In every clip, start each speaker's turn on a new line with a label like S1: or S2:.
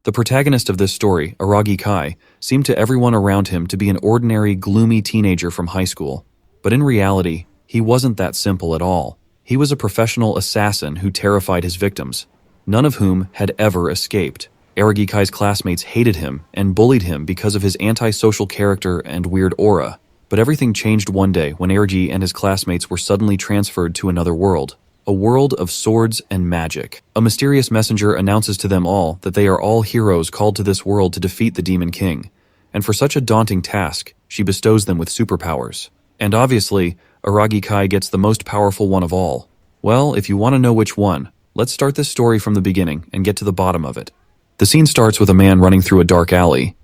S1: The protagonist of this story, Aragi Kai, seemed to everyone around him to be an ordinary, gloomy teenager from high school. But in reality, he wasn't that simple at all. He was a professional assassin who terrified his victims, none of whom had ever escaped. Aragi Kai's classmates hated him and bullied him because of his antisocial character and weird aura. But everything changed one day when Aragi and his classmates were suddenly transferred to another world. A world of swords and magic. A mysterious messenger announces to them all that they are all heroes called to this world to defeat the Demon King. And for such a daunting task, she bestows them with superpowers. And obviously, Aragi Kai gets the most powerful one of all. Well, if you want to know which one, let's start this story from the beginning and get to the bottom of it. The scene starts with a man running through a dark alley.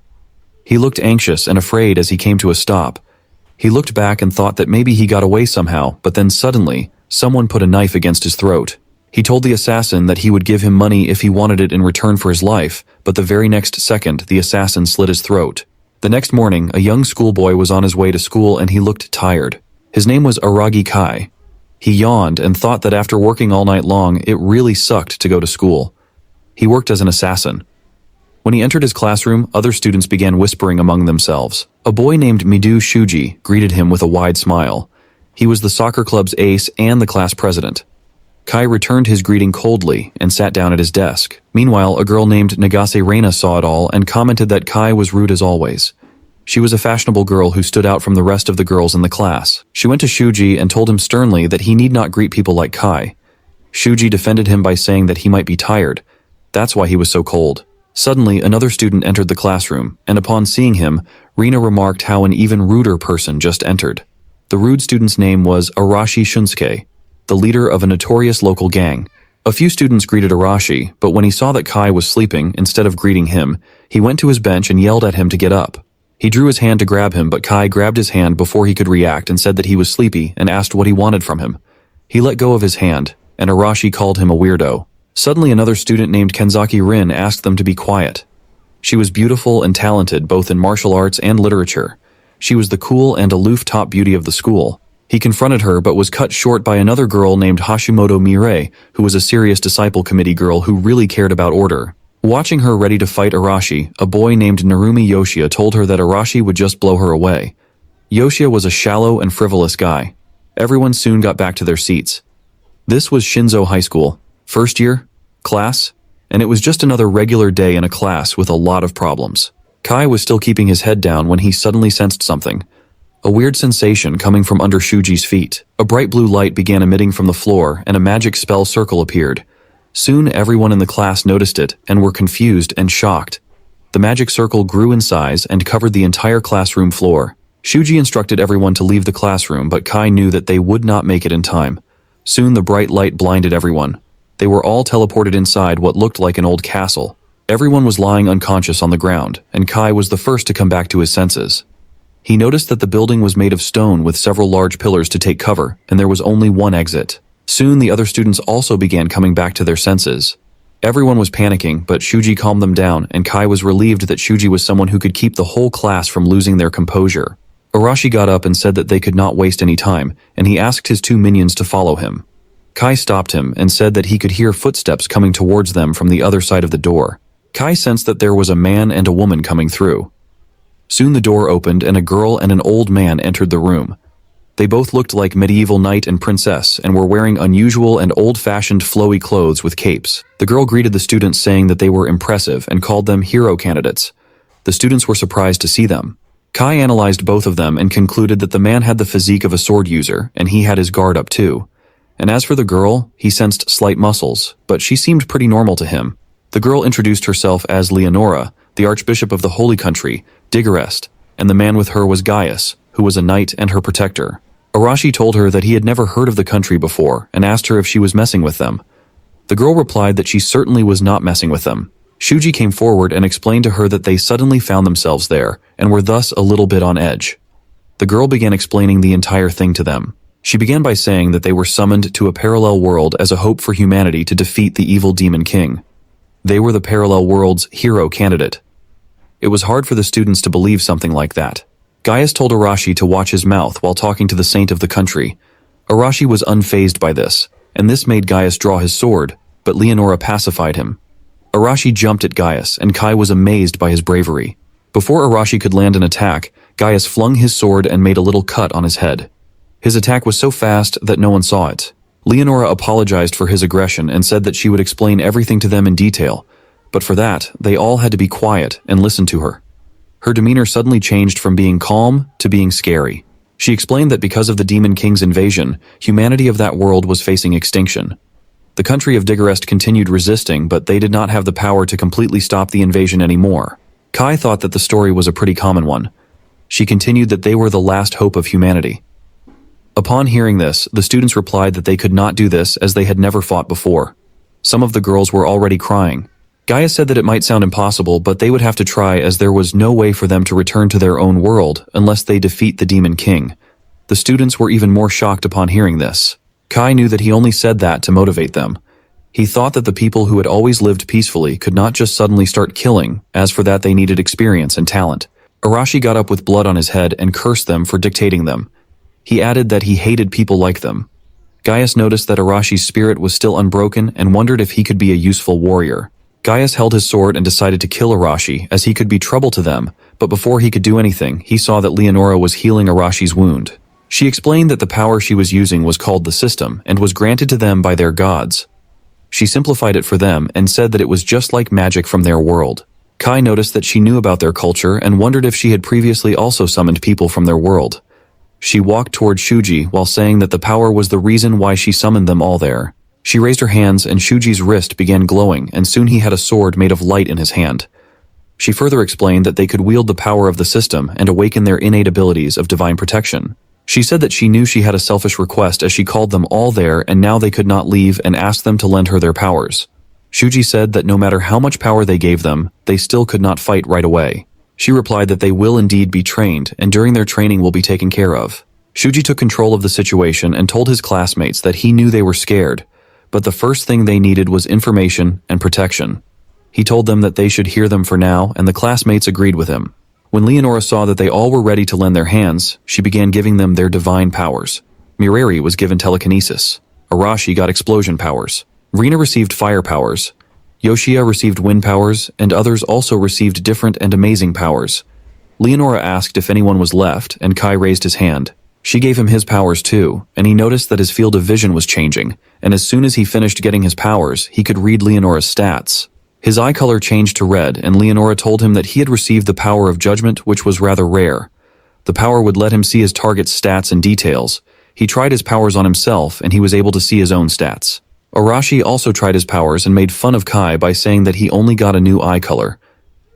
S1: He looked anxious and afraid as he came to a stop. He looked back and thought that maybe he got away somehow, but then suddenly, someone put a knife against his throat. He told the assassin that he would give him money if he wanted it in return for his life, but the very next second, the assassin slit his throat. The next morning, a young schoolboy was on his way to school and he looked tired. His name was Aragi Kai. He yawned and thought that after working all night long, it really sucked to go to school. He worked as an assassin. When he entered his classroom, other students began whispering among themselves. A boy named Midu Shuji greeted him with a wide smile. He was the soccer club's ace and the class president. Kai returned his greeting coldly and sat down at his desk. Meanwhile, a girl named Nagase Reina saw it all and commented that Kai was rude as always. She was a fashionable girl who stood out from the rest of the girls in the class. She went to Shuji and told him sternly that he need not greet people like Kai. Shuji defended him by saying that he might be tired. That's why he was so cold. Suddenly, another student entered the classroom, and upon seeing him, Rina remarked how an even ruder person just entered. The rude student's name was Arashi Shunsuke, the leader of a notorious local gang. A few students greeted Arashi, but when he saw that Kai was sleeping, instead of greeting him, he went to his bench and yelled at him to get up. He drew his hand to grab him, but Kai grabbed his hand before he could react and said that he was sleepy and asked what he wanted from him. He let go of his hand, and Arashi called him a weirdo. Suddenly, another student named Kenzaki Rin asked them to be quiet. She was beautiful and talented both in martial arts and literature. She was the cool and aloof top beauty of the school. He confronted her but was cut short by another girl named Hashimoto Mirei, who was a serious disciple committee girl who really cared about order. Watching her ready to fight Arashi, a boy named Narumi Yoshia told her that Arashi would just blow her away. Yoshia was a shallow and frivolous guy. Everyone soon got back to their seats. This was Shinzo High School. First year, class, and it was just another regular day in a class with a lot of problems. Kai was still keeping his head down when he suddenly sensed something. A weird sensation coming from under Shuji's feet. A bright blue light began emitting from the floor and a magic spell circle appeared. Soon everyone in the class noticed it and were confused and shocked. The magic circle grew in size and covered the entire classroom floor. Shuji instructed everyone to leave the classroom, but Kai knew that they would not make it in time. Soon the bright light blinded everyone. They were all teleported inside what looked like an old castle. Everyone was lying unconscious on the ground, and Kai was the first to come back to his senses. He noticed that the building was made of stone with several large pillars to take cover, and there was only one exit. Soon the other students also began coming back to their senses. Everyone was panicking, but Shuji calmed them down, and Kai was relieved that Shuji was someone who could keep the whole class from losing their composure. Arashi got up and said that they could not waste any time, and he asked his two minions to follow him. Kai stopped him and said that he could hear footsteps coming towards them from the other side of the door. Kai sensed that there was a man and a woman coming through. Soon the door opened and a girl and an old man entered the room. They both looked like medieval knight and princess and were wearing unusual and old-fashioned flowy clothes with capes. The girl greeted the students saying that they were impressive and called them hero candidates. The students were surprised to see them. Kai analyzed both of them and concluded that the man had the physique of a sword user and he had his guard up too. And as for the girl, he sensed slight muscles, but she seemed pretty normal to him. The girl introduced herself as Leonora, the Archbishop of the Holy Country, Diggerest, and the man with her was Gaius, who was a knight and her protector. Arashi told her that he had never heard of the country before and asked her if she was messing with them. The girl replied that she certainly was not messing with them. Shuji came forward and explained to her that they suddenly found themselves there and were thus a little bit on edge. The girl began explaining the entire thing to them. She began by saying that they were summoned to a parallel world as a hope for humanity to defeat the evil Demon King. They were the parallel world's hero candidate. It was hard for the students to believe something like that. Gaius told Arashi to watch his mouth while talking to the saint of the country. Arashi was unfazed by this, and this made Gaius draw his sword, but Leonora pacified him. Arashi jumped at Gaius, and Kai was amazed by his bravery. Before Arashi could land an attack, Gaius flung his sword and made a little cut on his head. His attack was so fast that no one saw it. Leonora apologized for his aggression and said that she would explain everything to them in detail, but for that, they all had to be quiet and listen to her. Her demeanor suddenly changed from being calm to being scary. She explained that because of the Demon King's invasion, humanity of that world was facing extinction. The country of Diggerest continued resisting, but they did not have the power to completely stop the invasion anymore. Kai thought that the story was a pretty common one. She continued that they were the last hope of humanity. Upon hearing this, the students replied that they could not do this as they had never fought before. Some of the girls were already crying. Gaius said that it might sound impossible, but they would have to try as there was no way for them to return to their own world unless they defeat the Demon King. The students were even more shocked upon hearing this. Kai knew that he only said that to motivate them. He thought that the people who had always lived peacefully could not just suddenly start killing, as for that they needed experience and talent. Arashi got up with blood on his head and cursed them for dictating them. He added that he hated people like them. Gaius noticed that Arashi's spirit was still unbroken and wondered if he could be a useful warrior. Gaius held his sword and decided to kill Arashi, as he could be trouble to them, but before he could do anything, he saw that Leonora was healing Arashi's wound. She explained that the power she was using was called the system and was granted to them by their gods. She simplified it for them and said that it was just like magic from their world. Kai noticed that she knew about their culture and wondered if she had previously also summoned people from their world. She walked toward Shuji while saying that the power was the reason why she summoned them all there. She raised her hands and Shuji's wrist began glowing, and soon he had a sword made of light in his hand. She further explained that they could wield the power of the system and awaken their innate abilities of divine protection. She said that she knew she had a selfish request as she called them all there and now they could not leave and asked them to lend her their powers. Shuji said that no matter how much power they gave them, they still could not fight right away. She replied that they will indeed be trained and during their training will be taken care of. Shuji took control of the situation and told his classmates that he knew they were scared, but the first thing they needed was information and protection. He told them that they should hear them for now, and the classmates agreed with him. When Leonora saw that they all were ready to lend their hands, she began giving them their divine powers. Mireri was given telekinesis. Arashi got explosion powers. Rina received fire powers. Yoshia received wind powers, and others also received different and amazing powers. Leonora asked if anyone was left, and Kai raised his hand. She gave him his powers too, and he noticed that his field of vision was changing, and as soon as he finished getting his powers, he could read Leonora's stats. His eye color changed to red, and Leonora told him that he had received the power of judgment, which was rather rare. The power would let him see his target's stats and details. He tried his powers on himself, and he was able to see his own stats. Arashi also tried his powers and made fun of Kai by saying that he only got a new eye color.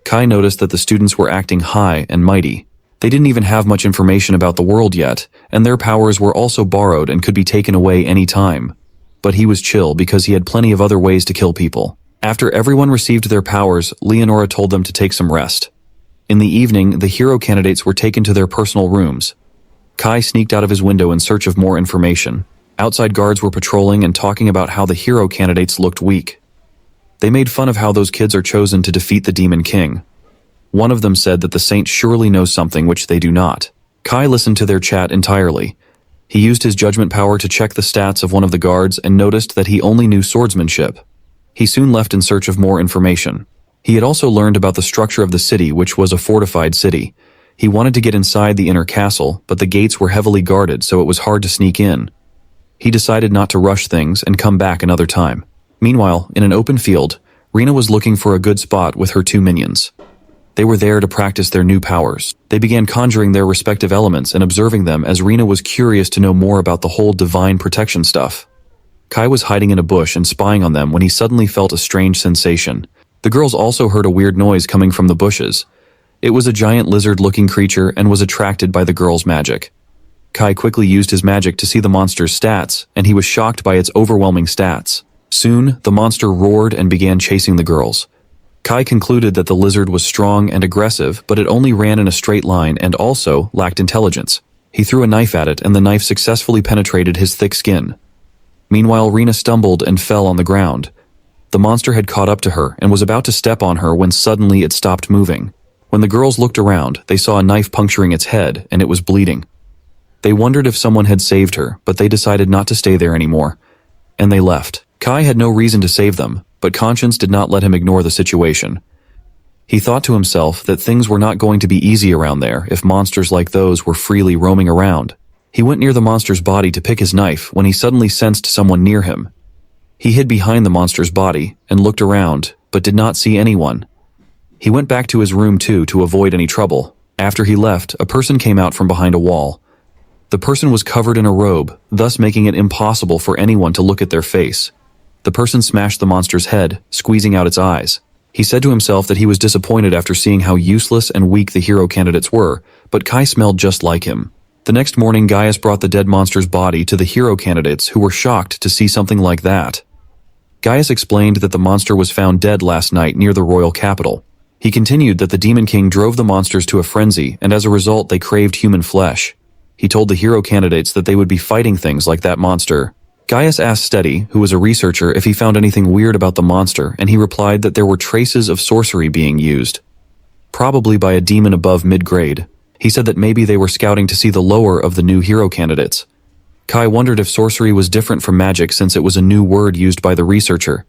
S1: Kai noticed that the students were acting high and mighty. They didn't even have much information about the world yet, and their powers were also borrowed and could be taken away any time. But he was chill because he had plenty of other ways to kill people. After everyone received their powers, Leonora told them to take some rest. In the evening, the hero candidates were taken to their personal rooms. Kai sneaked out of his window in search of more information. Outside guards were patrolling and talking about how the hero candidates looked weak. They made fun of how those kids are chosen to defeat the Demon King. One of them said that the saint surely knows something which they do not. Kai listened to their chat entirely. He used his judgment power to check the stats of one of the guards and noticed that he only knew swordsmanship. He soon left in search of more information. He had also learned about the structure of the city, which was a fortified city. He wanted to get inside the inner castle, but the gates were heavily guarded, so it was hard to sneak in. He decided not to rush things and come back another time. Meanwhile, in an open field, Rina was looking for a good spot with her two minions. They were there to practice their new powers. They began conjuring their respective elements and observing them as Rina was curious to know more about the whole divine protection stuff. Kai was hiding in a bush and spying on them when he suddenly felt a strange sensation. The girls also heard a weird noise coming from the bushes. It was a giant lizard-looking creature and was attracted by the girls' magic. Kai quickly used his magic to see the monster's stats, and he was shocked by its overwhelming stats. Soon, the monster roared and began chasing the girls. Kai concluded that the lizard was strong and aggressive, but it only ran in a straight line and also lacked intelligence. He threw a knife at it, and the knife successfully penetrated his thick skin. Meanwhile, Rina stumbled and fell on the ground. The monster had caught up to her and was about to step on her when suddenly it stopped moving. When the girls looked around, they saw a knife puncturing its head, and it was bleeding. They wondered if someone had saved her, but they decided not to stay there anymore, and they left. Kai had no reason to save them, but conscience did not let him ignore the situation. He thought to himself that things were not going to be easy around there if monsters like those were freely roaming around. He went near the monster's body to pick his knife when he suddenly sensed someone near him. He hid behind the monster's body and looked around, but did not see anyone. He went back to his room too to avoid any trouble. After he left, a person came out from behind a wall. The person was covered in a robe, thus making it impossible for anyone to look at their face. The person smashed the monster's head, squeezing out its eyes. He said to himself that he was disappointed after seeing how useless and weak the hero candidates were, but Kai smelled just like him. The next morning, Gaius brought the dead monster's body to the hero candidates, who were shocked to see something like that. Gaius explained that the monster was found dead last night near the royal capital. He continued that the Demon King drove the monsters to a frenzy, and as a result they craved human flesh. He told the hero candidates that they would be fighting things like that monster. Gaius asked Steady, who was a researcher, if he found anything weird about the monster, and he replied that there were traces of sorcery being used. Probably by a demon above mid-grade. He said that maybe they were scouting to see the lower of the new hero candidates. Kai wondered if sorcery was different from magic since it was a new word used by the researcher.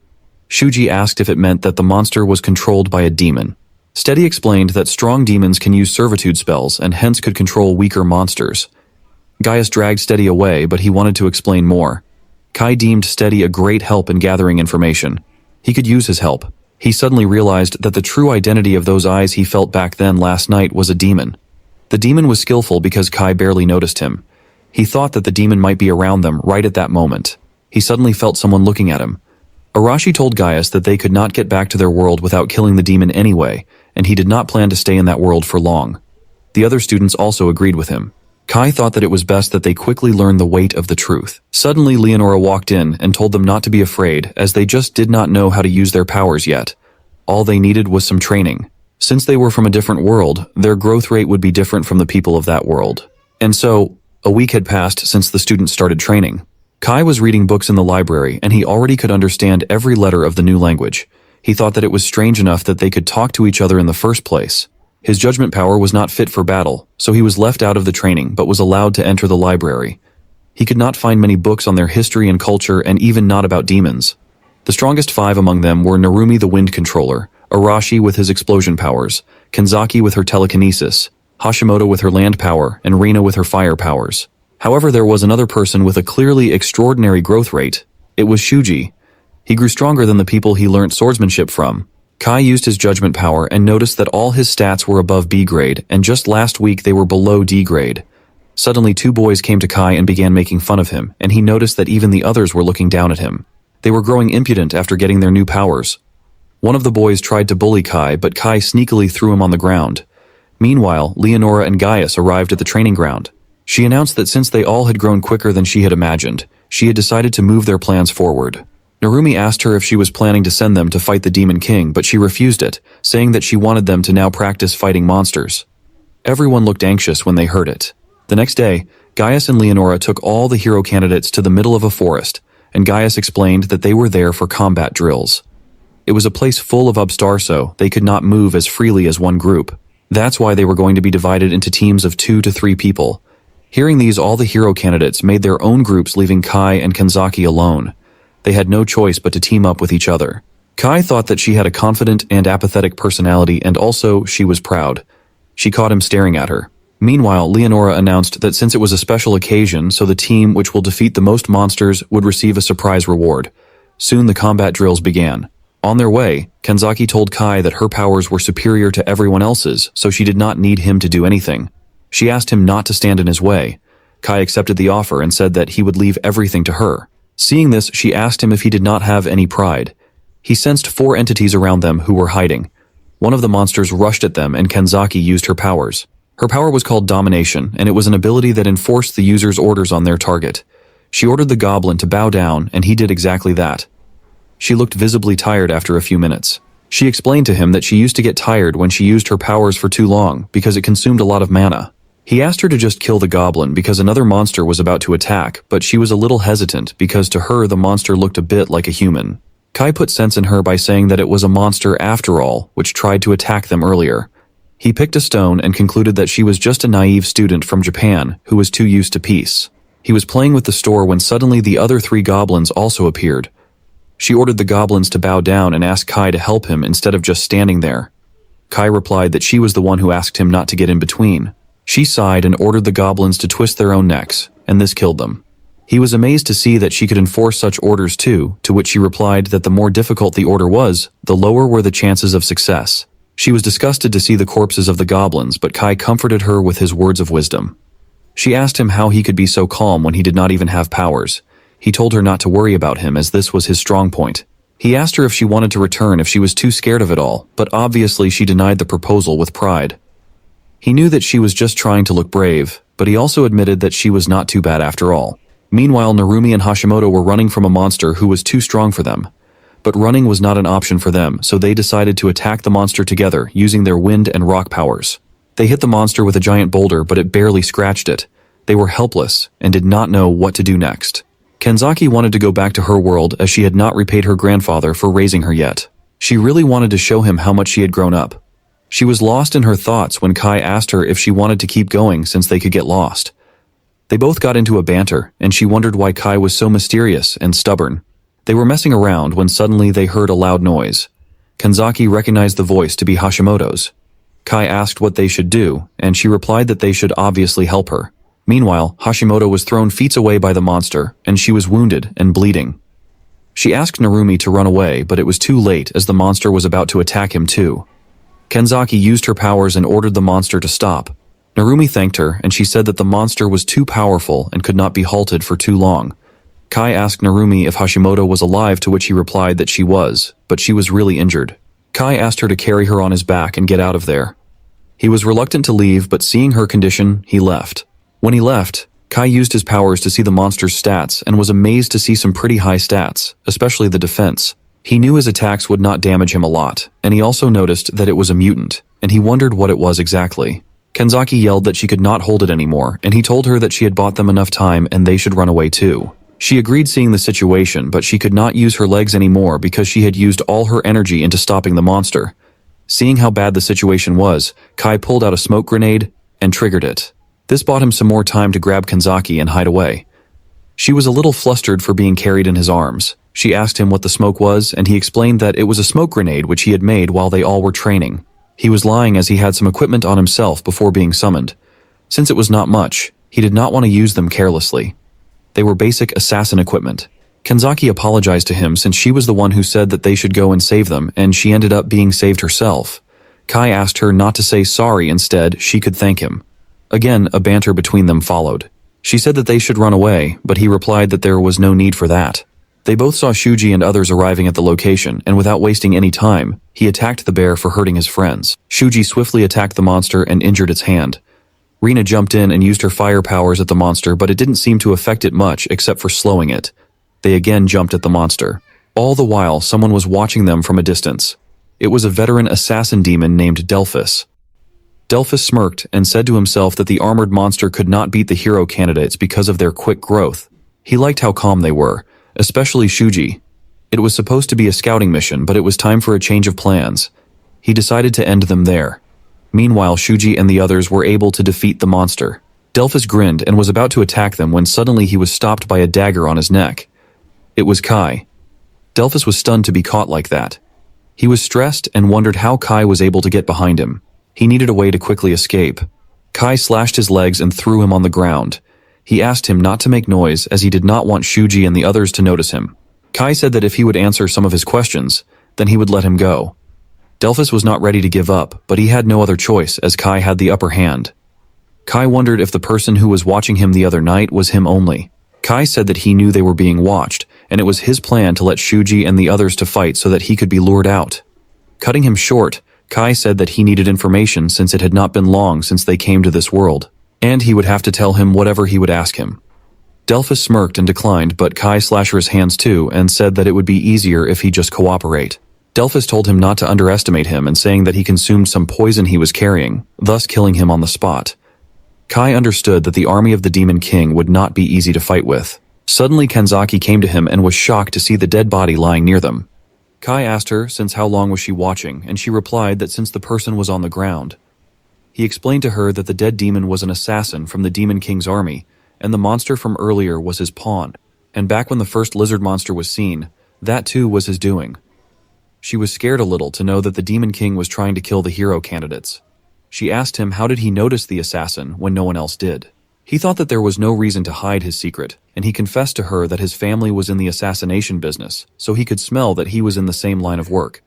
S1: Shuji asked if it meant that the monster was controlled by a demon. Steady explained that strong demons can use servitude spells and hence could control weaker monsters. Gaius dragged Steady away, but he wanted to explain more. Kai deemed Steady a great help in gathering information. He could use his help. He suddenly realized that the true identity of those eyes he felt back then last night was a demon. The demon was skillful because Kai barely noticed him. He thought that the demon might be around them right at that moment. He suddenly felt someone looking at him. Arashi told Gaius that they could not get back to their world without killing the demon anyway, and he did not plan to stay in that world for long. The other students also agreed with him. Kai thought that it was best that they quickly learn the weight of the truth. Suddenly, Leonora walked in and told them not to be afraid, as they just did not know how to use their powers yet. All they needed was some training. Since they were from a different world, their growth rate would be different from the people of that world. And so, a week had passed since the students started training. Kai was reading books in the library, and he already could understand every letter of the new language. He thought that it was strange enough that they could talk to each other in the first place. His judgment power was not fit for battle, so he was left out of the training but was allowed to enter the library. He could not find many books on their history and culture, and even not about demons. The strongest 5 among them were Narumi the Wind Controller, Arashi with his explosion powers, Kanzaki with her telekinesis, Hashimoto with her land power, and Rina with her fire powers. However, there was another person with a clearly extraordinary growth rate. It was Shuji. He grew stronger than the people he learnt swordsmanship from. Kai used his judgment power and noticed that all his stats were above B grade, and just last week they were below D grade. Suddenly 2 boys came to Kai and began making fun of him, and he noticed that even the others were looking down at him. They were growing impudent after getting their new powers. One of the boys tried to bully Kai, but Kai sneakily threw him on the ground. Meanwhile, Leonora and Gaius arrived at the training ground. She announced that since they all had grown quicker than she had imagined, she had decided to move their plans forward. Narumi asked her if she was planning to send them to fight the Demon King, but she refused it, saying that she wanted them to now practice fighting monsters. Everyone looked anxious when they heard it. The next day, Gaius and Leonora took all the hero candidates to the middle of a forest, and Gaius explained that they were there for combat drills. It was a place full of Ubstarso, they could not move as freely as one group. That's why they were going to be divided into teams of 2 to 3 people. Hearing these, all the hero candidates made their own groups, leaving Kai and Kanzaki alone. They had no choice but to team up with each other. Kai thought that she had a confident and apathetic personality, and also she was proud. She caught him staring at her. Meanwhile, Leonora announced that since it was a special occasion, so the team which will defeat the most monsters would receive a surprise reward. Soon the combat drills began. On their way, Kanzaki told Kai that her powers were superior to everyone else's, so she did not need him to do anything. She asked him not to stand in his way. Kai accepted the offer and said that he would leave everything to her. Seeing this, she asked him if he did not have any pride. He sensed 4 entities around them who were hiding. One of the monsters rushed at them, and Kanzaki used her powers. Her power was called Domination, and it was an ability that enforced the user's orders on their target. She ordered the goblin to bow down, and he did exactly that. She looked visibly tired after a few minutes. She explained to him that she used to get tired when she used her powers for too long because it consumed a lot of mana. He asked her to just kill the goblin because another monster was about to attack, but she was a little hesitant because to her the monster looked a bit like a human. Kai put sense in her by saying that it was a monster after all, which tried to attack them earlier. He picked a stone and concluded that she was just a naive student from Japan who was too used to peace. He was playing with the store when suddenly the other 3 goblins also appeared. She ordered the goblins to bow down and asked Kai to help him instead of just standing there. Kai replied that she was the one who asked him not to get in between. She sighed and ordered the goblins to twist their own necks, and this killed them. He was amazed to see that she could enforce such orders too, to which she replied that the more difficult the order was, the lower were the chances of success. She was disgusted to see the corpses of the goblins, but Kai comforted her with his words of wisdom. She asked him how he could be so calm when he did not even have powers. He told her not to worry about him as this was his strong point. He asked her if she wanted to return if she was too scared of it all, but obviously she denied the proposal with pride. He knew that she was just trying to look brave, but he also admitted that she was not too bad after all. Meanwhile, Narumi and Hashimoto were running from a monster who was too strong for them. But running was not an option for them, so they decided to attack the monster together using their wind and rock powers. They hit the monster with a giant boulder, but it barely scratched it. They were helpless and did not know what to do next. Kenzaki wanted to go back to her world as she had not repaid her grandfather for raising her yet. She really wanted to show him how much she had grown up. She was lost in her thoughts when Kai asked her if she wanted to keep going since they could get lost. They both got into a banter, and she wondered why Kai was so mysterious and stubborn. They were messing around when suddenly they heard a loud noise. Kenzaki recognized the voice to be Hashimoto's. Kai asked what they should do, and she replied that they should obviously help her. Meanwhile, Hashimoto was thrown feet away by the monster, and she was wounded and bleeding. She asked Narumi to run away, but it was too late as the monster was about to attack him too. Kenzaki used her powers and ordered the monster to stop. Narumi thanked her, and she said that the monster was too powerful and could not be halted for too long. Kai asked Narumi if Hashimoto was alive, to which he replied that she was, but she was really injured. Kai asked her to carry her on his back and get out of there. He was reluctant to leave, but seeing her condition, he left. When he left, Kai used his powers to see the monster's stats and was amazed to see some pretty high stats, especially the defense. He knew his attacks would not damage him a lot, and he also noticed that it was a mutant, and he wondered what it was exactly. Kenzaki yelled that she could not hold it anymore, and he told her that she had bought them enough time and they should run away too. She agreed, seeing the situation, but she could not use her legs anymore because she had used all her energy into stopping the monster. Seeing how bad the situation was, Kai pulled out a smoke grenade and triggered it. This bought him some more time to grab Kenzaki and hide away. She was a little flustered for being carried in his arms. She asked him what the smoke was, and he explained that it was a smoke grenade which he had made while they all were training. He was lying as he had some equipment on himself before being summoned. Since it was not much, he did not want to use them carelessly. They were basic assassin equipment. Kenzaki apologized to him since she was the one who said that they should go and save them, and she ended up being saved herself. Kai asked her not to say sorry, instead she could thank him. Again, a banter between them followed. She said that they should run away, but he replied that there was no need for that. They both saw Shuji and others arriving at the location, and without wasting any time, he attacked the bear for hurting his friends. Shuji swiftly attacked the monster and injured its hand. Rina jumped in and used her fire powers at the monster, but it didn't seem to affect it much except for slowing it. They again jumped at the monster. All the while, someone was watching them from a distance. It was a veteran assassin demon named Delphus. Delphus smirked and said to himself that the armored monster could not beat the hero candidates because of their quick growth. He liked how calm they were, especially Shuji. It was supposed to be a scouting mission, but it was time for a change of plans. He decided to end them there. Meanwhile, Shuji and the others were able to defeat the monster. Delphus grinned and was about to attack them when suddenly he was stopped by a dagger on his neck. It was Kai. Delphus was stunned to be caught like that. He was stressed and wondered how Kai was able to get behind him. He needed a way to quickly escape. Kai slashed his legs and threw him on the ground. He asked him not to make noise as he did not want Shuji and the others to notice him. Kai said that if he would answer some of his questions, then he would let him go. Delphus was not ready to give up, but he had no other choice as Kai had the upper hand. Kai wondered if the person who was watching him the other night was him only. Kai said that he knew they were being watched, and it was his plan to let Shuji and the others to fight so that he could be lured out. Cutting him short, Kai said that he needed information since it had not been long since they came to this world, and he would have to tell him whatever he would ask him. Delphus smirked and declined, but Kai slashed his hands too and said that it would be easier if he just cooperate. Delphus told him not to underestimate him and saying that he consumed some poison he was carrying, thus killing him on the spot. Kai understood that the army of the Demon King would not be easy to fight with. Suddenly Kenzaki came to him and was shocked to see the dead body lying near them. Kai asked her since how long was she watching, and she replied that since the person was on the ground. He explained to her that the dead demon was an assassin from the Demon King's army, and the monster from earlier was his pawn. And back when the first lizard monster was seen, That too was his doing. She was scared a little to know that the Demon King was trying to kill the hero candidates. She asked him how did he notice the assassin when no one else did. He thought that there was no reason to hide his secret, and he confessed to her that his family was in the assassination business, so he could smell that he was in the same line of work.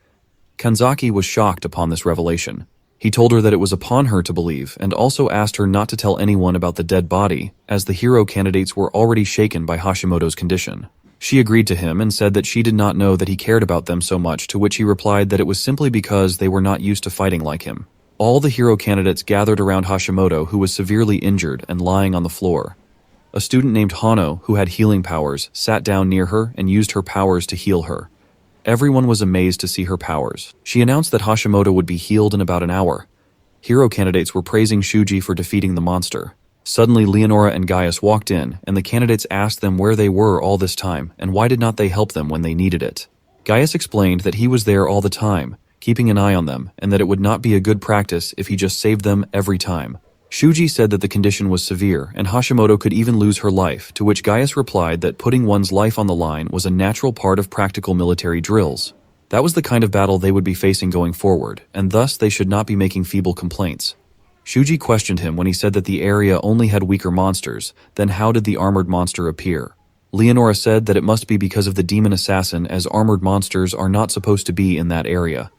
S1: Kanzaki was shocked upon this revelation. He told her that it was upon her to believe, and also asked her not to tell anyone about the dead body, as the hero candidates were already shaken by Hashimoto's condition. She agreed to him and said that she did not know that he cared about them so much, to which he replied that it was simply because they were not used to fighting like him. All the hero candidates gathered around Hashimoto, who was severely injured and lying on the floor. A student named Hano, who had healing powers, sat down near her and used her powers to heal her. Everyone was amazed to see her powers. She announced that Hashimoto would be healed in about an hour. Hero candidates were praising Shuji for defeating the monster. Suddenly, Leonora and Gaius walked in, and the candidates asked them where they were all this time, and why did not they help them when they needed it. Gaius explained that he was there all the time, keeping an eye on them, and that it would not be a good practice if he just saved them every time. Shuji said that the condition was severe, and Hashimoto could even lose her life, to which Gaius replied that putting one's life on the line was a natural part of practical military drills. That was the kind of battle they would be facing going forward, and thus they should not be making feeble complaints. Shuji questioned him when he said that the area only had weaker monsters, then how did the armored monster appear? Leonora said that it must be because of the demon assassin, as armored monsters are not supposed to be in that area.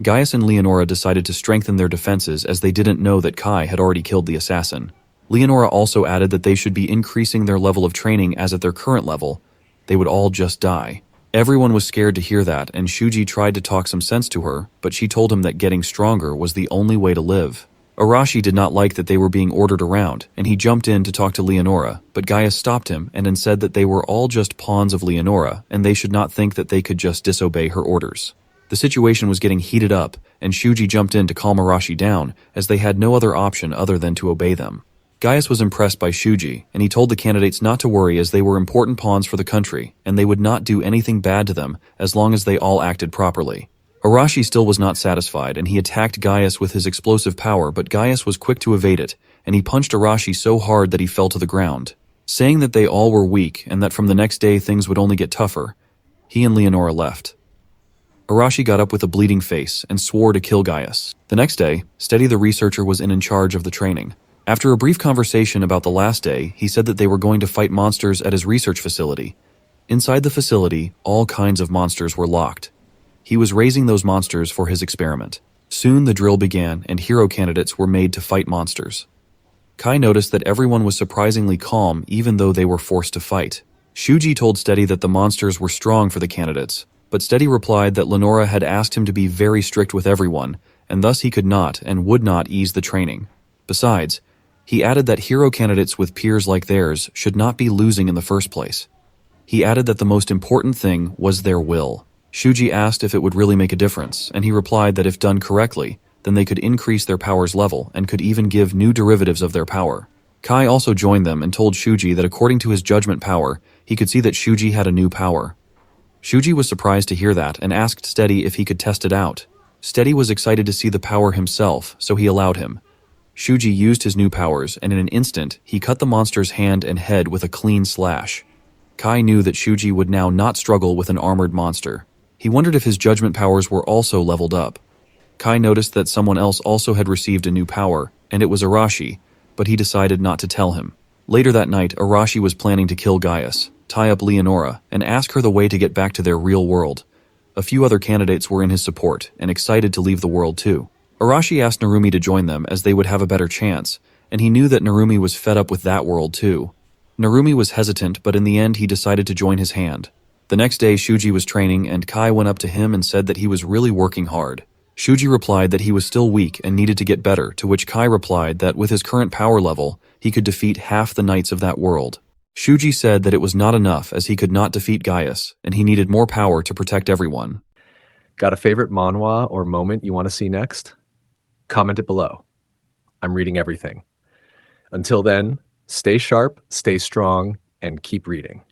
S1: Gaius and Leonora decided to strengthen their defenses as they didn't know that Kai had already killed the assassin. Leonora also added that they should be increasing their level of training, as at their current level, they would all just die. Everyone was scared to hear that, and Shuji tried to talk some sense to her, but she told him that getting stronger was the only way to live. Arashi did not like that they were being ordered around, and he jumped in to talk to Leonora, but Gaius stopped him and said that they were all just pawns of Leonora, and they should not think that they could just disobey her orders. The situation was getting heated up, and Shuji jumped in to calm Arashi down, as they had no other option other than to obey them. Gaius was impressed by Shuji, and he told the candidates not to worry, as they were important pawns for the country, and they would not do anything bad to them as long as they all acted properly. Arashi still was not satisfied, and he attacked Gaius with his explosive power, but Gaius was quick to evade it, and he punched Arashi so hard that he fell to the ground. Saying that they all were weak and that from the next day things would only get tougher, he and Leonora left. Arashi got up with a bleeding face and swore to kill Gaius. The next day, Steady the researcher was in charge of the training. After a brief conversation about the last day, he said that they were going to fight monsters at his research facility. Inside the facility, all kinds of monsters were locked. He was raising those monsters for his experiment. Soon the drill began, and hero candidates were made to fight monsters. Kai noticed that everyone was surprisingly calm even though they were forced to fight. Shuji told Steady that the monsters were strong for the candidates, but Steady replied that Lenora had asked him to be very strict with everyone, and thus he could not and would not ease the training. Besides, he added that hero candidates with peers like theirs should not be losing in the first place. He added that the most important thing was their will. Shuji asked if it would really make a difference, and he replied that if done correctly, then they could increase their power's level and could even give new derivatives of their power. Kai also joined them and told Shuji that according to his judgment power, he could see that Shuji had a new power. Shuji was surprised to hear that and asked Steady if he could test it out. Steady was excited to see the power himself, so he allowed him. Shuji used his new powers, and in an instant, he cut the monster's hand and head with a clean slash. Kai knew that Shuji would now not struggle with an armored monster. He wondered if his judgment powers were also leveled up. Kai noticed that someone else also had received a new power, and it was Arashi, but he decided not to tell him. Later that night, Arashi was planning to kill Gaius, tie up Leonora, and ask her the way to get back to their real world. A few other candidates were in his support, and excited to leave the world too. Arashi asked Narumi to join them as they would have a better chance, and he knew that Narumi was fed up with that world too. Narumi was hesitant, but in the end he decided to join his hand. The next day Shuji was training, and Kai went up to him and said that he was really working hard. Shuji replied that he was still weak and needed to get better, to which Kai replied that with his current power level, he could defeat half the knights of that world. Shuji said that it was not enough as he could not defeat Gaius, and he needed more power to protect everyone.
S2: Got a favorite manhwa or moment you want to see next? Comment it below. I'm reading everything. Until then, stay sharp, stay strong, and keep reading.